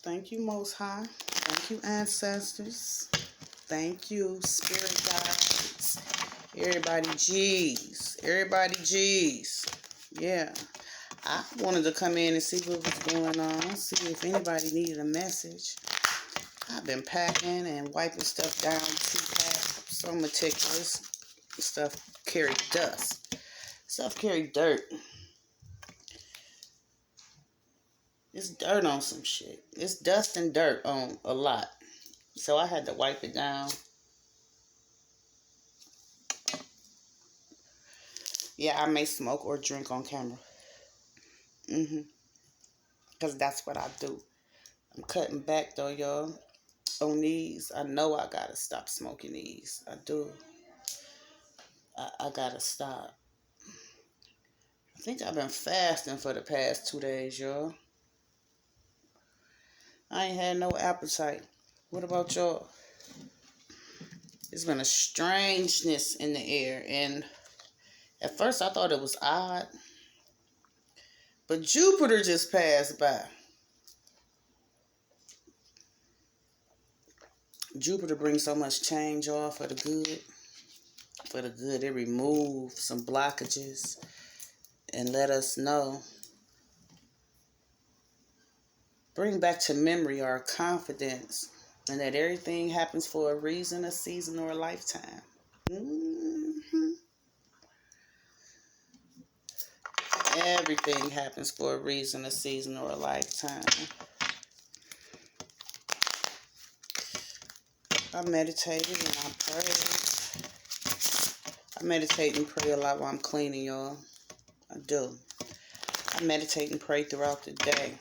Thank you, Most High. Thank you, ancestors. Thank you, spirit guides. Everybody G's. Everybody G's. Yeah. I wanted to come in and see what was going on. See if anybody needed a message. I've been packing and wiping stuff down too fast. So meticulous. Stuff carry dust. Stuff carry dirt. It's dirt on some shit. It's dust and dirt on a lot. So I had to wipe it down. Yeah, I may smoke or drink on camera. Because that's what I do. I'm cutting back though, y'all. On these. I know I gotta stop smoking these. I do. I gotta stop. I think I've been fasting for the past 2 days, y'all. I ain't had no appetite. What about y'all? There's been a strangeness in the air. And at first I thought it was odd. But Jupiter just passed by. Jupiter brings so much change, y'all, for the good. For the good. It removes some blockages and let us know. Bring back to memory our confidence and that everything happens for a reason, a season, or a lifetime. Everything happens for a reason, a season, or a lifetime. I meditated and I prayed. I meditate and pray a lot while I'm cleaning, y'all. I do. I meditate and pray throughout the day.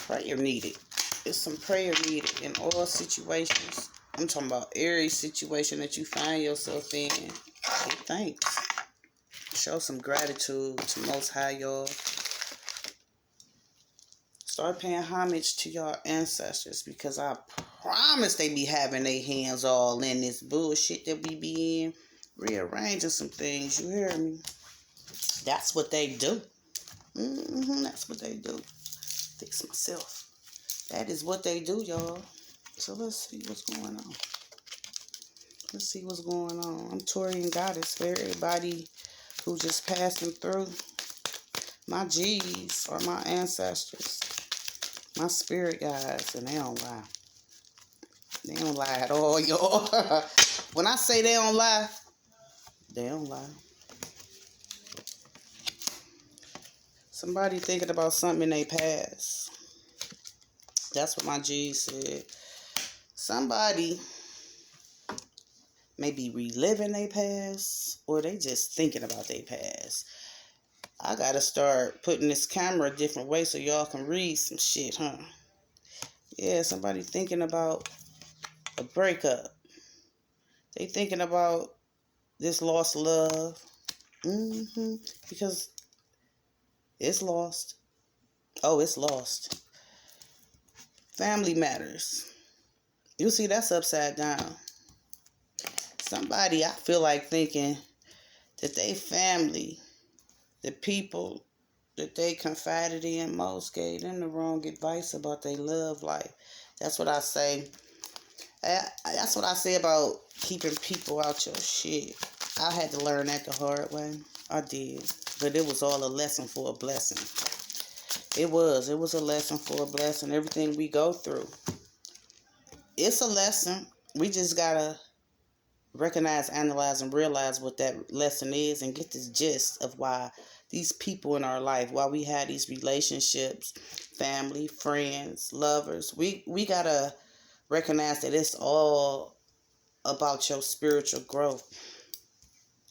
Prayer needed. There's some prayer needed in all situations. I'm talking about every situation that you find yourself in. Give thanks. Show some gratitude to Most High, y'all. Start paying homage to your ancestors because I promise they be having their hands all in this bullshit that we be in. Rearranging some things, you hear me? That's what they do. That's what they do. Fix myself. That is what they do, y'all. So let's see what's going on. Let's see what's going on. I'm TaureanGoddess for everybody who just passing through. My G's are my ancestors. My spirit guides, and they don't lie. They don't lie at all, y'all. When I say they don't lie, they don't lie. Somebody thinking about something in their past. That's what my G said. Somebody may be reliving their past, or they just thinking about their past. I gotta start putting this camera a different way so y'all can read some shit, huh? Yeah, somebody thinking about a breakup. They thinking about this lost love. Because it's lost. Oh, it's lost. Family matters. You see, that's upside down. Somebody, I feel like thinking that they family, the people that they confided in most, gave them the wrong advice about their love life. That's what I say. That's what I say about keeping people out your shit. I had to learn that the hard way. I did. But it was all a lesson for a blessing. It was a lesson for a blessing. Everything we go through. It's a lesson. We just gotta recognize, analyze, and realize what that lesson is and get this gist of why these people in our life, why we had these relationships, family, friends, lovers. We gotta recognize that it's all about your spiritual growth.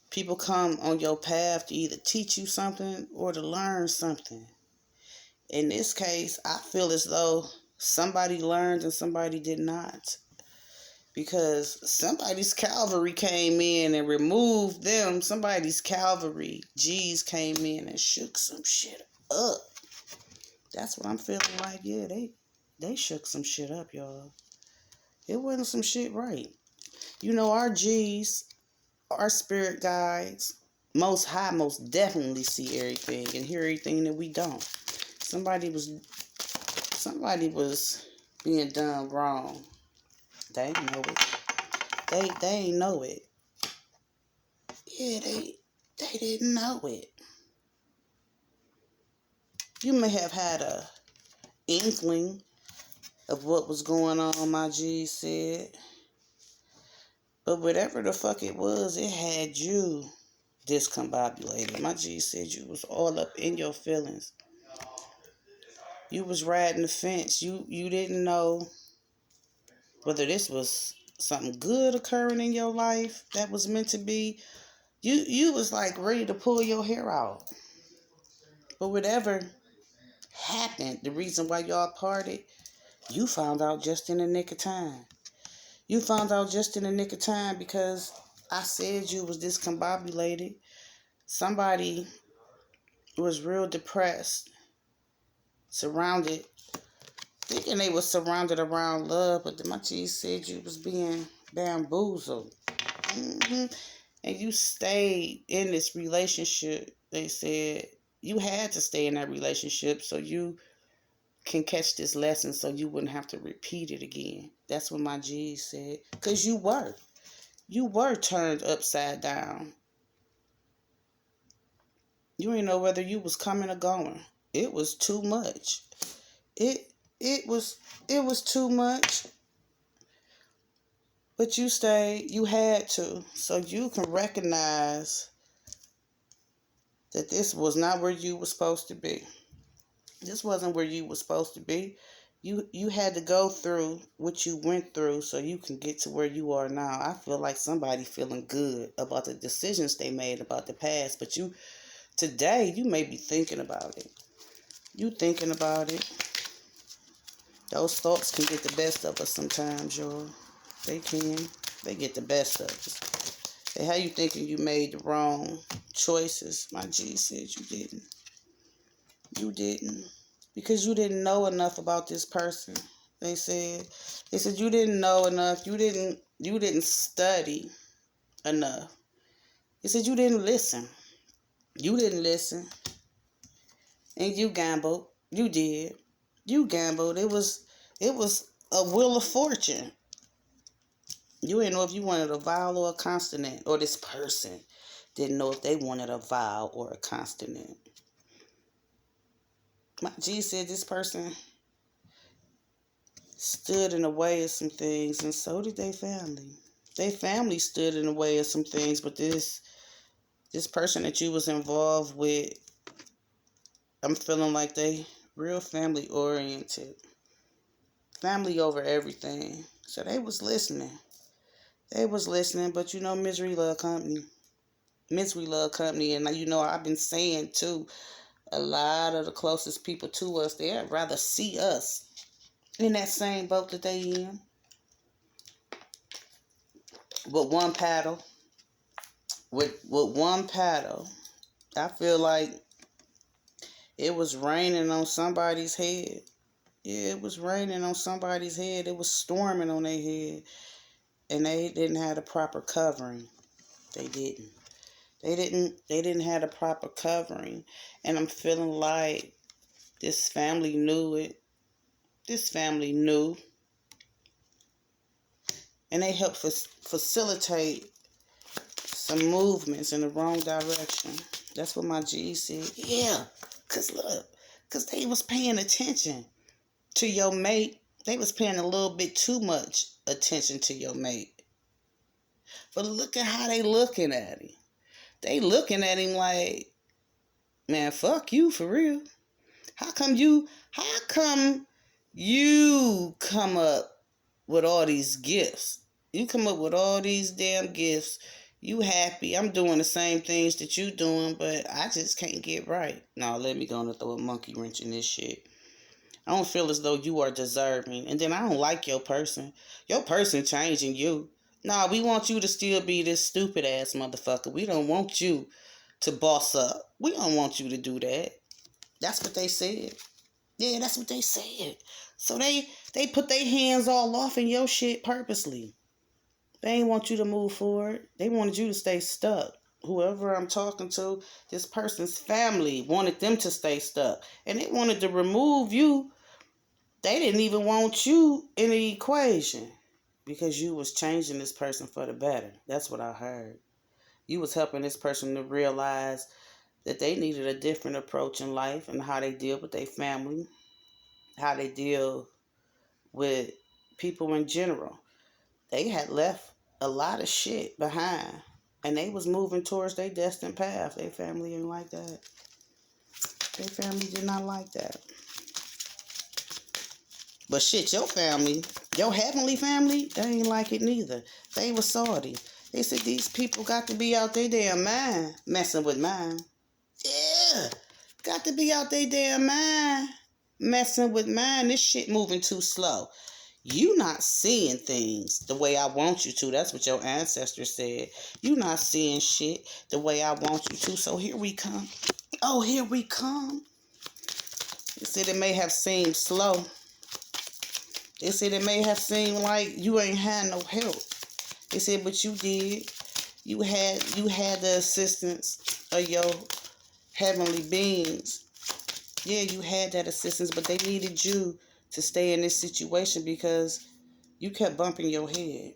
People come on your path to either teach you something or to learn something. In this case, I feel as though somebody learned and somebody did not. Because somebody's cavalry came in and removed them. Somebody's cavalry, G's, came in and shook some shit up. That's what I'm feeling like. Yeah, they shook some shit up, y'all. It wasn't some shit right. You know, our G's, our spirit guides, Most High most definitely see everything and hear everything that we don't. Somebody was somebody was being done wrong. They ain't know it. They ain't know it. Yeah, they didn't know it. You may have had a inkling of what was going on, my G said. But whatever the fuck it was, it had you discombobulated. My G said you was all up in your feelings. You was riding the fence. You didn't know whether this was something good occurring in your life that was meant to be. You was like ready to pull your hair out. But whatever happened, the reason why y'all parted, you found out just in the nick of time. You found out just in the nick of time because I said you was discombobulated. Somebody was real depressed, surrounded, thinking they was surrounded around love, but the Machi said you was being bamboozled. And you stayed in this relationship. They said you had to stay in that relationship so you can catch this lesson so you wouldn't have to repeat it again. That's what my G said. Because you were turned upside down. You didn't know whether you was coming or going. It was too much. It was too much. But you stayed. You had to. So you can recognize that this was not where you were supposed to be. This wasn't where you were supposed to be. You had to go through what you went through so you can get to where you are now. I feel like somebody feeling good about the decisions they made about the past, but today you may be thinking about it. You thinking about it. Those thoughts can get the best of us sometimes, y'all. They can. They get the best of us. They have you thinking you made the wrong choices. My G said you didn't. You didn't. Because you didn't know enough about this person. They said you didn't know enough. You didn't study enough. They said you didn't listen. You didn't listen. And you gambled. You did. You gambled. It was a wheel of fortune. You didn't know if you wanted a vowel or a consonant, or this person didn't know if they wanted a vowel or a consonant. My G said this person stood in the way of some things, and so did their family. Their family stood in the way of some things, but this person that you was involved with, I'm feeling like they real family oriented. Family over everything. So they was listening. They was listening, but misery love company. Misery love company, and I've been saying too, a lot of the closest people to us, they'd rather see us in that same boat that they in. With one paddle. With one paddle. I feel like it was raining on somebody's head. Yeah, it was raining on somebody's head. It was storming on their head. And they didn't have the proper covering. They didn't. They didn't have the proper covering. And I'm feeling like this family knew it. This family knew. And they helped facilitate some movements in the wrong direction. That's what my G said. Yeah, because they was paying attention to your mate. They was paying a little bit too much attention to your mate. But look at how they looking at him. They looking at him like, man, fuck you for real. How come you come up with all these gifts? You come up with all these damn gifts. You happy. I'm doing the same things that you doing, but I just can't get right. Now, let me go and throw a monkey wrench in this shit. I don't feel as though you are deserving. And then I don't like your person. Your person changing you. Nah, we want you to still be this stupid ass motherfucker. We don't want you to boss up. We don't want you to do that. That's what they said. Yeah, that's what they said. So they put their hands all off in your shit purposely. They ain't want you to move forward. They wanted you to stay stuck. Whoever I'm talking to, this person's family wanted them to stay stuck. And they wanted to remove you They didn't even want you in the equation because you was changing this person for the better. That's what I heard. You was helping this person to realize that they needed a different approach in life and how they deal with their family, how they deal with people in general. They had left a lot of shit behind and they was moving towards their destined path. Their family ain't like that. Their family did not like that. But shit, your family, your heavenly family, they ain't like it neither. They was salty. They said these people got to be out their damn mind messing with mine. Yeah, got to be out their damn mind messing with mine. This shit moving too slow. You not seeing things the way I want you to. That's what your ancestors said. You not seeing shit the way I want you to. So here we come. Oh, here we come. They said it may have seemed slow. They said it may have seemed like you ain't had no help. They said, but you did. You had the assistance of your heavenly beings. Yeah, you had that assistance, but they needed you to stay in this situation because you kept bumping your head.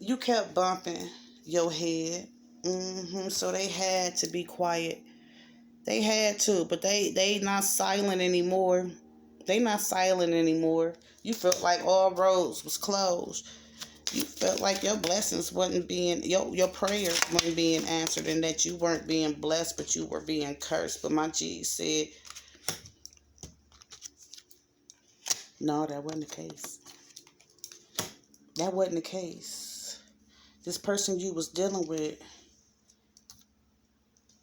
You kept bumping your head. So they had to be quiet. They had to, but they not silent anymore. They not silent anymore. You felt like all roads was closed. You felt like your blessings wasn't being, your prayers weren't being answered and that you weren't being blessed, but you were being cursed. But my G said, no, that wasn't the case. That wasn't the case. This person you was dealing with,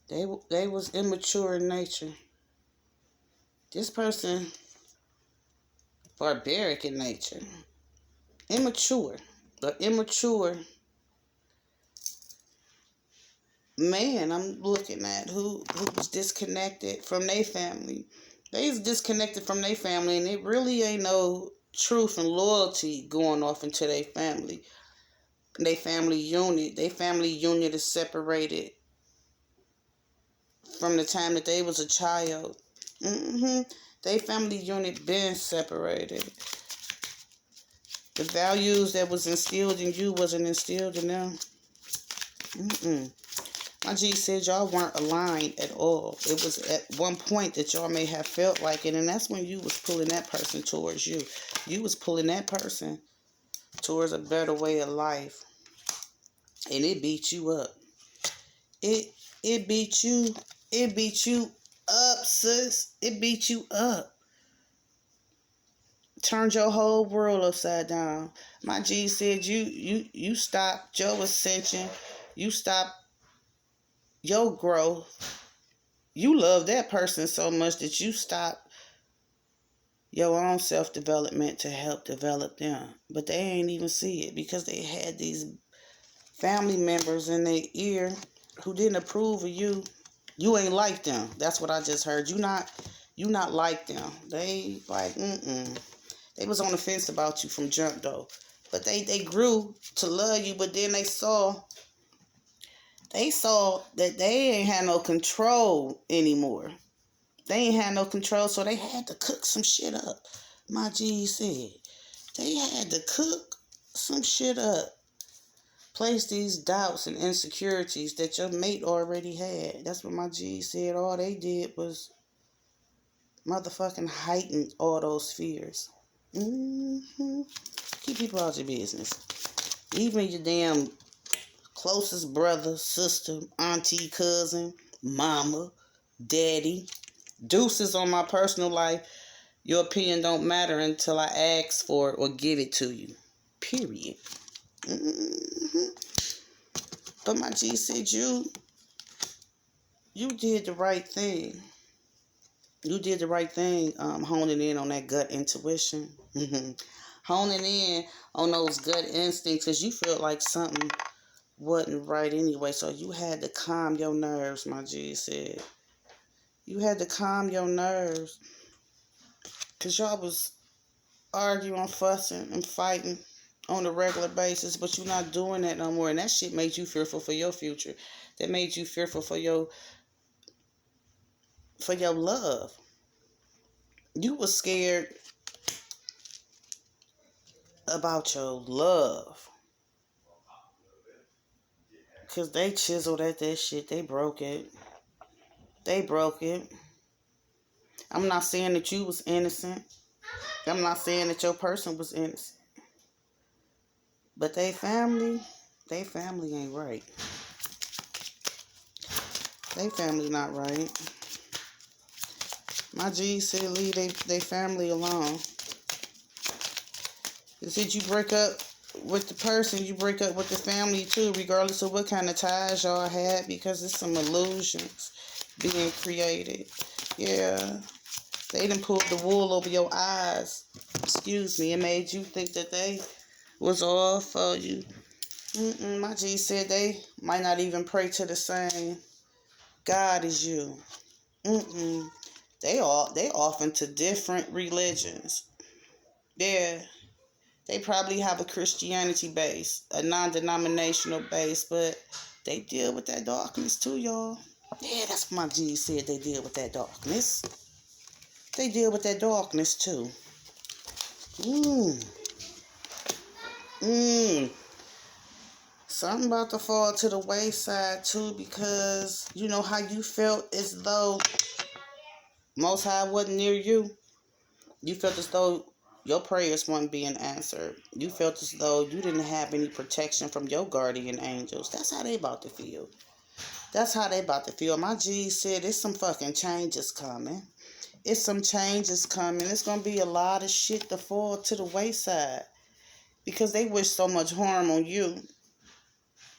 they was immature in nature. This person, barbaric in nature. Immature. The immature man I'm looking at who was disconnected from their family. They was disconnected from their family and it really ain't no truth and loyalty going off into their family. Their family unit. Their family unit is separated from the time that they was a child. Their family unit been separated. The values that was instilled in you wasn't instilled in them. My G said y'all weren't aligned at all. It was at one point that y'all may have felt like it, and that's when you was pulling that person towards you. You was pulling that person towards a better way of life. And it beat you up. It beat you up, sis. It beat you up. Turned your whole world upside down. My G said you stopped your ascension. You stopped your growth. You love that person so much that you stopped your own self-development to help develop them. But they ain't even see it because they had these family members in their ear who didn't approve of you. You ain't like them. That's what I just heard. You not like them. They like, They was on the fence about you from jump though. But they grew to love you, but then they saw that they ain't had no control anymore. They ain't had no control, so they had to cook some shit up. My G said. They had to cook some shit up. Place these doubts and insecurities that your mate already had. That's what my G said. All they did was motherfucking heighten all those fears. Keep people out your business. Even your damn closest brother, sister, auntie, cousin, mama, daddy. Deuces on my personal life. Your opinion don't matter until I ask for it or give it to you. Period. But my G said you did the right thing. You did the right thing, honing in on that gut intuition. Honing in on those gut instincts because you felt like something wasn't right anyway. So you had to calm your nerves, my G said. You had to calm your nerves because y'all was arguing, fussing, and fighting on a regular basis, but you're not doing that no more. And that shit made you fearful for your future. That made you fearful for your love. You was scared about your love. Because they chiseled at that shit. They broke it. They broke it. I'm not saying that you was innocent. I'm not saying that your person was innocent. But they family ain't right. They family not right. My G said leave they family alone. They said you break up with the person, you break up with the family too, regardless of what kind of ties y'all had, because it's some illusions being created. Yeah. They done pulled the wool over your eyes. Excuse me. It made you think that they was all for you. My G said they might not even pray to the same God as you. They off into different religions. Yeah. They probably have a Christianity base, a non-denominational base, but they deal with that darkness too, y'all. Yeah, that's what my G said. They deal with that darkness. They deal with that darkness too. Something about to fall to the wayside too, because you know how you felt as though Most High wasn't near you. You felt as though your prayers weren't being answered. You felt as though you didn't have any protection from your guardian angels. That's how they about to feel. That's how they about to feel. My G said there's some fucking changes coming. It's some changes coming. It's going to be a lot of shit to fall to the wayside. Because they wish so much harm on you.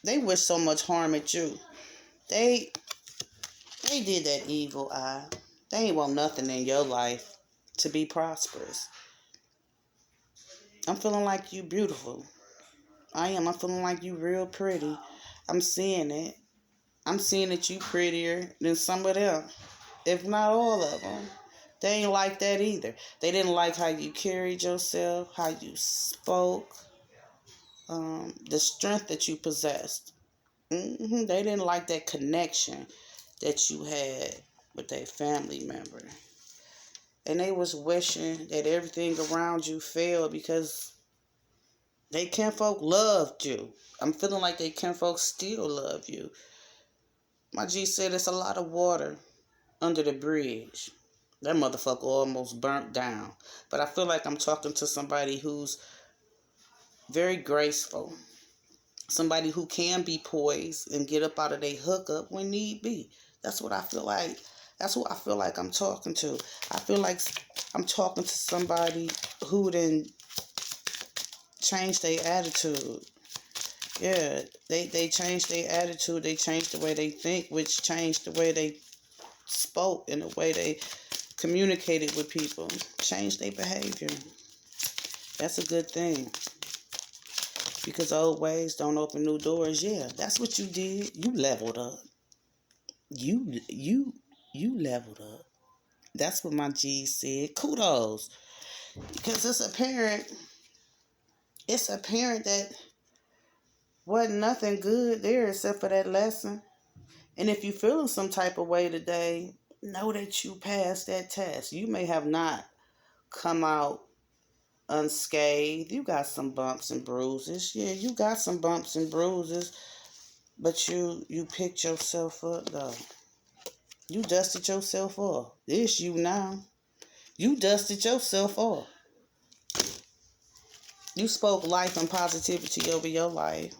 They wish so much harm at you. They did that evil eye. They ain't want nothing in your life to be prosperous. I'm feeling like you beautiful. I am. I'm feeling like you real pretty. I'm seeing it. I'm seeing that you prettier than some of them. If not all of them. They ain't like that either. They didn't like how you carried yourself, how you spoke, the strength that you possessed. They didn't like that connection that you had with their family member. And they was wishing that everything around you failed because they kinfolk loved you. I'm feeling like they kinfolk still love you. My G said it's a lot of water under the bridge. That motherfucker almost burnt down. But I feel like I'm talking to somebody who's very graceful. Somebody who can be poised and get up out of their hookup when need be. That's what I feel like. That's who I feel like I'm talking to. I feel like I'm talking to somebody who didn't change their attitude. Yeah, they changed their attitude. They changed the way they think, which changed the way they spoke and the way they communicated with people. Changed their behavior. That's a good thing. Because old ways don't open new doors. Yeah, that's what you did. You leveled up. You leveled up. That's what my G said. Kudos. Because it's apparent that wasn't nothing good there except for that lesson. And if you're feeling some type of way today, know that you passed that test. You may have not come out unscathed. You got some bumps and bruises. Yeah, you got some bumps and bruises. But you picked yourself up, though. You dusted yourself off. It's you now. You dusted yourself off. You spoke life and positivity over your life.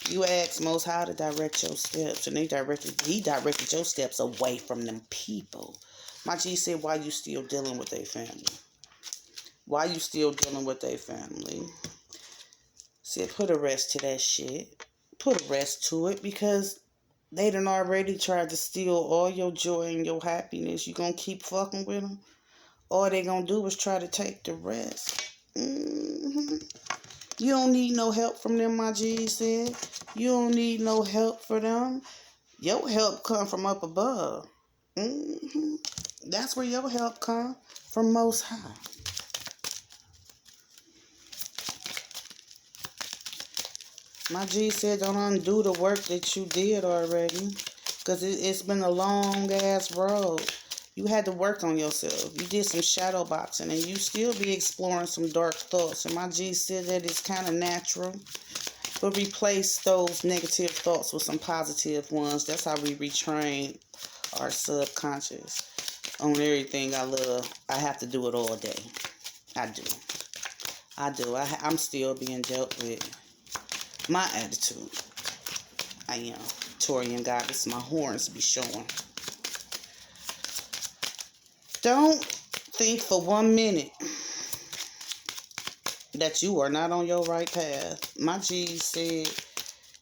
You asked Most High to direct your steps, and He directed your steps away from them people. My G said, why you still dealing with their family? Why you still dealing with their family? Said, put a rest to that shit. Put a rest to it, because they done already tried to steal all your joy and your happiness. You gonna keep fucking with them? All they gonna do is try to take the rest. You don't need no help from them, my G said. You don't need no help for them. Your help come from up above. That's where your help come from, Most High. My G said don't undo the work that you did already. Because it's been a long ass road. You had to work on yourself. You did some shadow boxing, and you still be exploring some dark thoughts. And my G said that it's kind of natural. But replace those negative thoughts with some positive ones. That's how we retrain our subconscious on everything I love. I have to do it all day. I do. I'm still being dealt with my attitude. I am. TaureanGoddess, my horns be showing. Don't think for 1 minute that you are not on your right path. My G said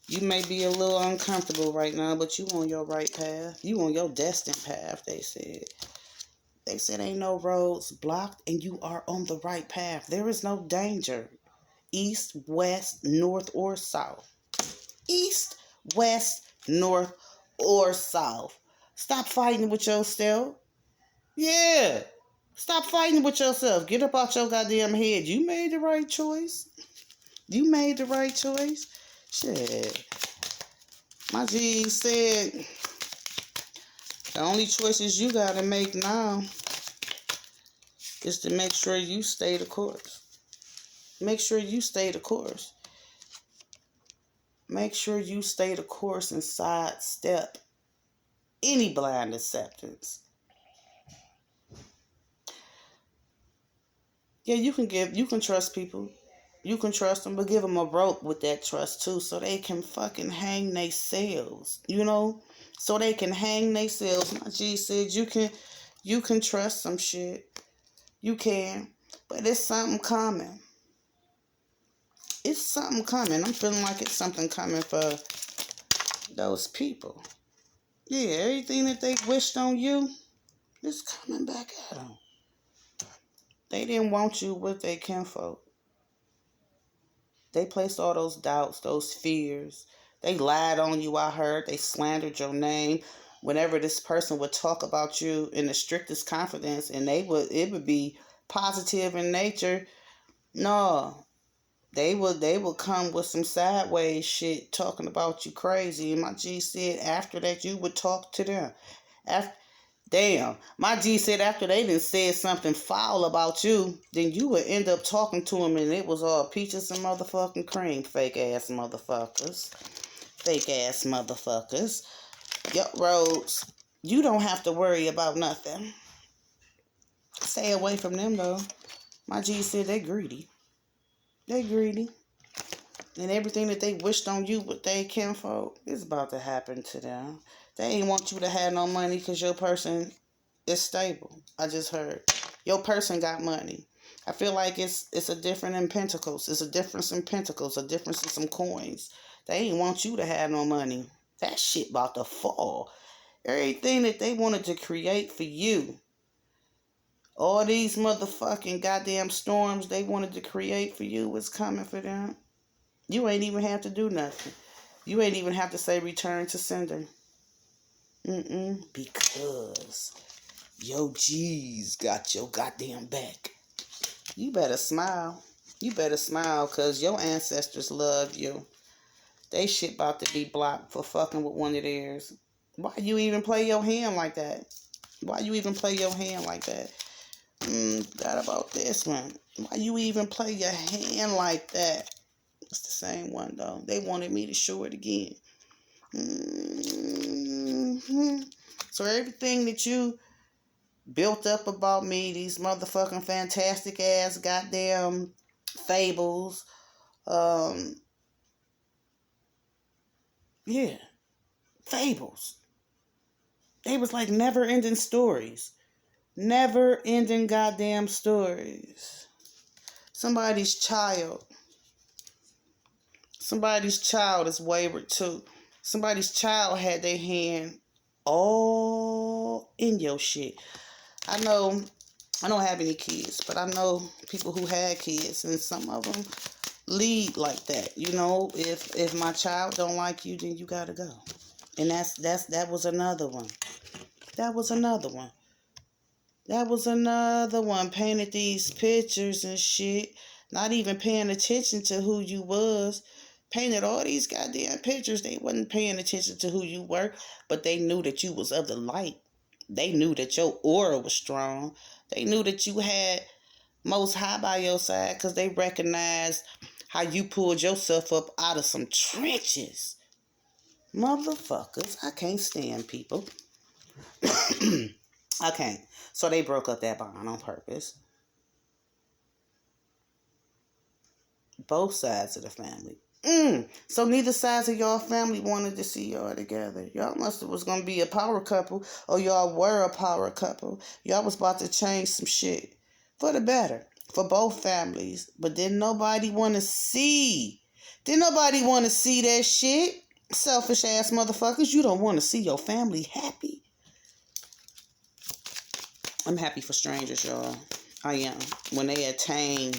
you may be a little uncomfortable right now, but you on your right path. You on your destined path, they said. They said ain't no roads blocked and you are on the right path. There is no danger. East, west, north, or south. East, west, north, or south. Stop fighting with yourself. Yeah. Stop fighting with yourself. Get up out your goddamn head. You made the right choice. You made the right choice. Shit. My G said the only choices you gotta make now is to make sure you stay the course. Make sure you stay the course. Make sure you stay the course and sidestep any blind acceptance. Yeah, you can trust people. You can trust them, but give them a rope with that trust too, so they can fucking hang themselves, you know? So they can hang themselves. My G said you can trust some shit. You can, but it's something coming. It's something coming. I'm feeling like it's something coming for those people. Yeah, everything that they wished on you is coming back at them. They didn't want you with their kinfolk. They placed all those doubts, those fears. They lied on you, I heard. They slandered your name. Whenever this person would talk about you in the strictest confidence, and it would be positive in nature. No. They would come with some sideways shit talking about you crazy. And my G said after that you would talk to them. My G said after they done said something foul about you, then you would end up talking to them and it was all peaches and motherfucking cream. Fake ass motherfuckers. Fake ass motherfuckers. Yup, Rhodes, you don't have to worry about nothing. Stay away from them though. My G said they greedy. They greedy. And everything that they wished on you with they kinfolk is about to happen to them. They ain't want you to have no money because your person is stable. I just heard. Your person got money. I feel like it's a difference in pentacles. It's a difference in pentacles. A difference in some coins. They ain't want you to have no money. That shit about to fall. Everything that they wanted to create for you. All these motherfucking goddamn storms they wanted to create for you was coming for them. You ain't even have to do nothing. You ain't even have to say return to sender. Because your G's got your goddamn back. You better smile. You better smile because your ancestors love you. They shit about to be blocked for fucking with one of theirs. Why you even play your hand like that? Why you even play your hand like that? That about this one. Why you even play your hand like that? It's the same one, though. They wanted me to show it again. So everything that you built up about me, these motherfucking fantastic ass goddamn fables, yeah, fables. They was like never-ending stories. Never-ending goddamn stories. Somebody's child is wayward too. Somebody's child had their hand all in your shit. I know I don't have any kids, but I know people who had kids, and some of them lead like that. You know, if my child don't like you, then you gotta go. And that was another one. That was another one. That was another one. Painted these pictures and shit, not even paying attention to who you was. Painted all these goddamn pictures. They wasn't paying attention to who you were, but they knew that you was of the light. They knew that your aura was strong. They knew that you had Most High by your side because they recognized how you pulled yourself up out of some trenches. Motherfuckers, I can't stand people. I can't. So they broke up that bond on purpose. Both sides of the family. So neither sides of y'all family wanted to see y'all together. Y'all must have was gonna be a power couple, or y'all were a power couple. Y'all was about to change some shit for the better for both families. But didn't nobody want to see? Didn't nobody want to see that shit? Selfish ass motherfuckers. You don't want to see your family happy. I'm happy for strangers, y'all. I am. When they attain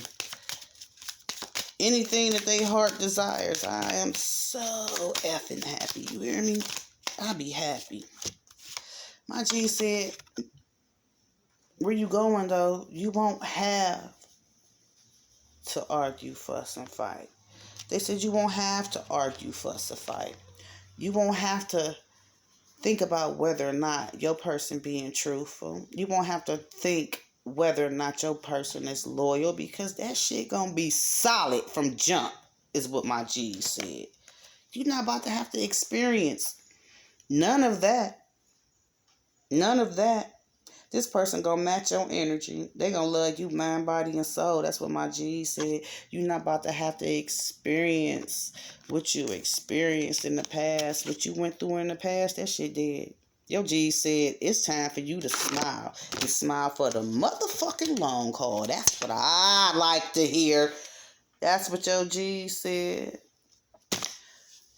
anything that their heart desires, I am so effing happy. You hear me? I be happy. My G said, where you going though? You won't have to argue, fuss, and fight. They said you won't have to argue, fuss, or fight. You won't have to think about whether or not your person being truthful. You won't have to think whether or not your person is loyal, because that shit gonna be solid from jump, is what my G said. You're not about to have to experience none of that. None of that. This person gonna match your energy. They gonna love you mind, body, and soul. That's what my G said. You're not about to have to experience what you experienced in the past. What you went through in the past, that shit dead. Your G said it's time for you to smile. And smile for the motherfucking long haul. That's what I like to hear. That's what your G said.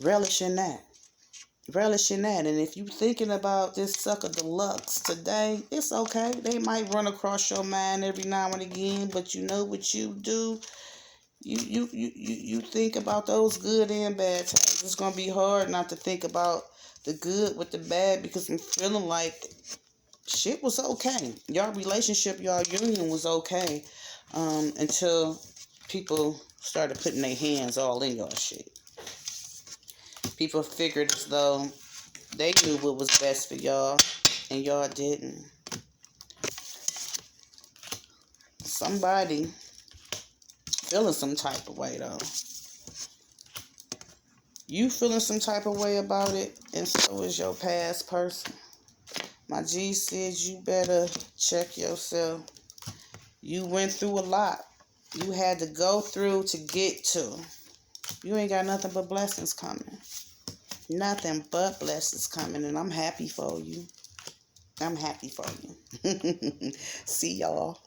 Relish in that. Relish in that. And if you thinking about this sucker deluxe today, it's okay. They might run across your mind every now and again, but you know what you do? You think about those good and bad times. It's gonna be hard not to think about the good with the bad, because I'm feeling like shit was okay. Y'all relationship, y'all union was okay, until people started putting their hands all in y'all shit. People figured as though they knew what was best for y'all, and y'all didn't. Somebody feeling some type of way, though. You feeling some type of way about it, and so is your past person. My G says you better check yourself. You went through a lot. You had to go through to get to. You ain't got nothing but blessings coming. Nothing but blessings coming, and I'm happy for you. I'm happy for you. See y'all.